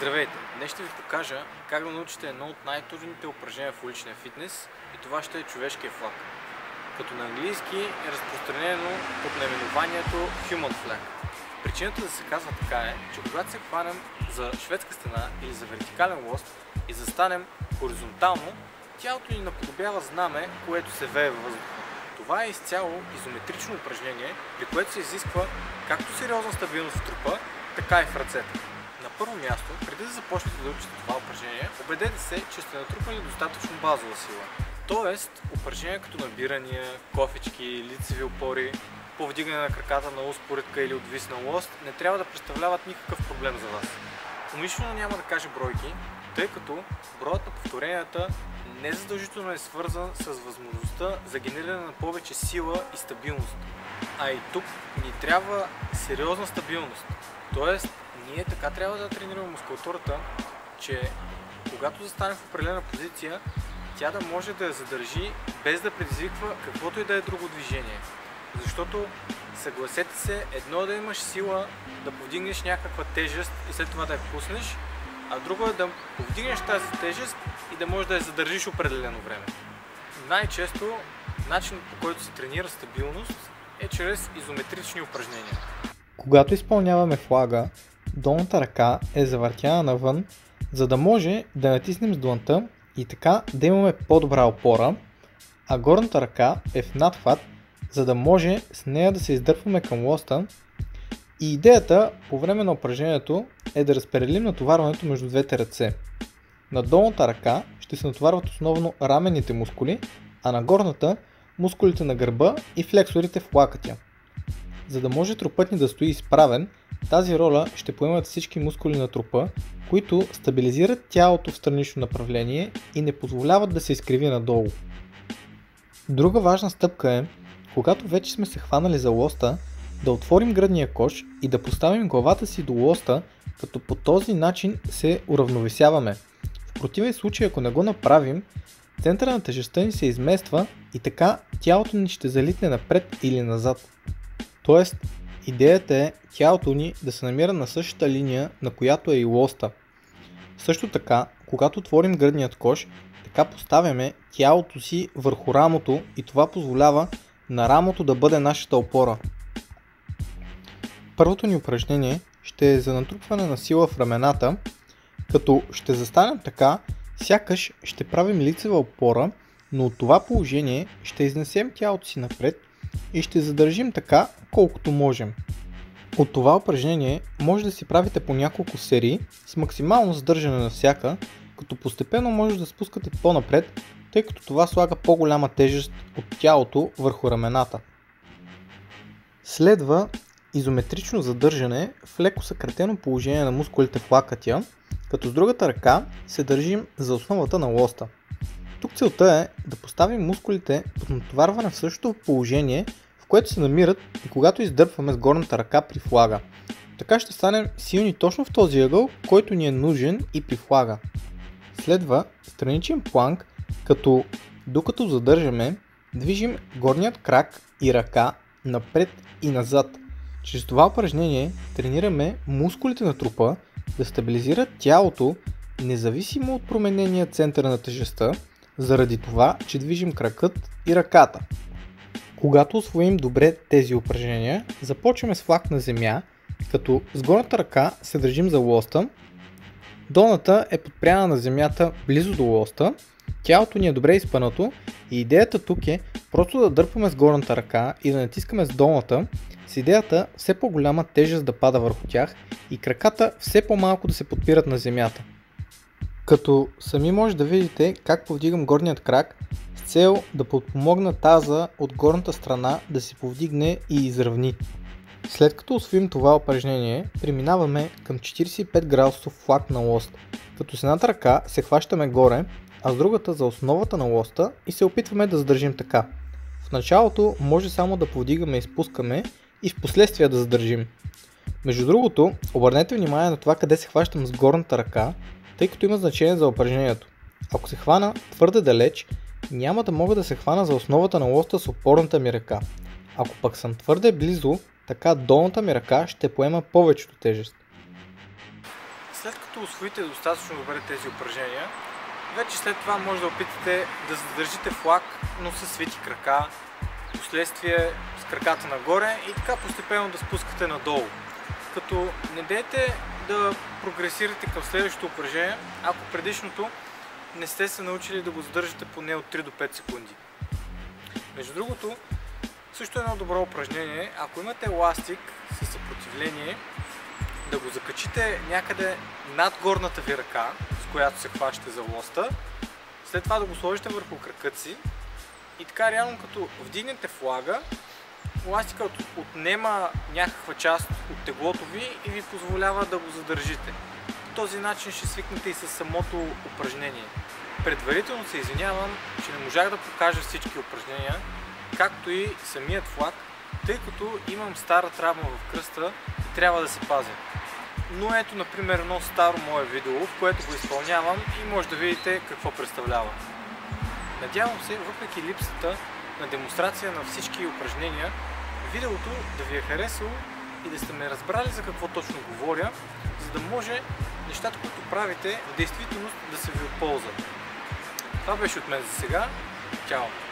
Здравейте! Днес ще ви покажа как да научите едно от най-трудните упражнения в уличния фитнес и това ще е човешкия флаг. Като на английски е разпространено под наименованието Human Flag. Причината да се казва така е, че когато се хванем за шведска стена или за вертикален лост и застанем хоризонтално, тялото ни наподобява знаме, което се вее във въздуха. Това е изцяло изометрично упражнение, при което се изисква както сериозна стабилност в трупа, така и в ръцете. На първо място, преди да започнете да учите това упражнение, убедете се, че сте натрупали достатъчно базова сила. Тоест, упражнения като набирания, кофички, лицеви опори, повдигане на краката на успоредка или отвис на лост не трябва да представляват никакъв проблем за вас. Умишлено няма да кажа бройки, тъй като броят на повторенията не задължително е свързан с възможността за генериране на повече сила и стабилност. А и тук ни трябва сериозна стабилност. Тоест, ние така трябва да тренираме мускулатурата, че когато застанем в определена позиция, тя да може да я задържи без да предизвиква каквото и да е друго движение. Защото, съгласете се, едно е да имаш сила да повдигнеш някаква тежест и след това да я пуснеш, а друго е да повдигнеш тази тежест и да можеш да я задържиш определено време. Най-често начинът, по който се тренира стабилност е чрез изометрични упражнения. Когато изпълняваме флага, долната ръка е завъртяна навън, за да може да натиснем с длънта и така да имаме по-добра опора, а горната ръка е в надхват, за да може с нея да се издърпваме към лоста. И идеята по време на упражнението е да разпределим натоварването между двете ръце. На долната ръка ще се натоварват основно раменните мускули, а на горната мускулите на гърба и флексорите в лакътя. За да може трупът ни да стои изправен, тази роля ще поемат всички мускули на трупа, които стабилизират тялото в странично направление и не позволяват да се изкриви надолу. Друга важна стъпка е, когато вече сме се хванали за лоста, да отворим гръдния кош и да поставим главата си до лоста, като по този начин се уравновесяваме. В противен случай, ако не го направим, центъра на тежестта ни се измества и така тялото ни ще залитне напред или назад. Тоест, идеята е тялото ни да се намира на същата линия, на която е и лоста. Също така, когато отворим гръдният кош, така поставяме тялото си върху рамото и това позволява на рамото да бъде нашата опора. Първото ни упражнение ще е за натрупване на сила в рамената, като ще застанем така, сякаш ще правим лицева опора, но от това положение ще изнесем тялото си напред и ще задържим така, колкото можем. От това упражнение може да си правите по няколко серии с максимално задържане на всяка, като постепенно може да спускате по-напред, тъй като това слага по-голяма тежест от тялото върху рамената. Следва изометрично задържане в леко съкратено положение на мускулите в лакътя, като с другата ръка се държим за основата на лоста. Тук целта е да поставим мускулите под натоварване в същото положение, в което се намират и когато издърпваме с горната ръка при флага. Така ще станем силни точно в този ъгъл, който ни е нужен и при флага. Следва страничен планк, като докато задържаме, движим горният крак и ръка напред и назад. Чрез това упражнение тренираме мускулите на трупа да стабилизират тялото, независимо от променения център на тежестта, заради това, че движим кракът и ръката. Когато усвоим добре тези упражнения, започваме с флаг на земя, като с горната ръка се държим за лоста, долната е подпряна на земята близо до лоста, тялото ни е добре изпънато и идеята тук е просто да дърпаме с горната ръка и да натискаме с долната, с идеята все по-голяма тежест да пада върху тях и краката все по-малко да се подпират на земята. Като сами може да видите как повдигам горният крак с цел да подпомогна таза от горната страна да се повдигне и изравни. След като усвоим това упражнение, преминаваме към 45 градусов флаг на лост, като с едната ръка се хващаме горе, а с другата за основата на лоста и се опитваме да задържим така. В началото може само да повдигаме и спускаме и в последствие да задържим. Между другото, обърнете внимание на това къде се хващам с горната ръка, тъй като има значение за упражнението. Ако се хвана твърде далеч, няма да мога да се хвана за основата на лоста с опорната ми ръка. Ако пък съм твърде близо, така долната ми ръка ще поема повечето тежест. след като усвоите достатъчно добре тези упражнения, вече след това може да опитате да задържите флаг, но с свити крака, последствие с краката нагоре и така постепенно да спускате надолу. Като не дейте да прогресирате към следващото упражнение, ако предишното не сте се научили да го задържате поне от 3 до 5 секунди. Между другото, също едно добро упражнение, ако имате еластик със съпротивление, да го закачите някъде над горната ви ръка, с която се хващате за лоста, след това да го сложите върху кракът си и така реално като вдигнете флага, еластикът отнема някаква част от теглото ви и ви позволява да го задържите. По този начин ще свикнете и с самото упражнение. Предварително се извинявам, че не можах да покажа всички упражнения, както и самият флаг, тъй като имам стара травма в кръста и трябва да се пазя. Но ето, например, едно старо мое видео, в което го изпълнявам и може да видите какво представлява. Надявам се, въпреки липсата на демонстрация на всички упражнения, видеото да ви е харесало и да сте ме разбрали за какво точно говоря, за да може нещата, които правите, в действителност да се ви от полза. Това беше от мен за сега. Чао!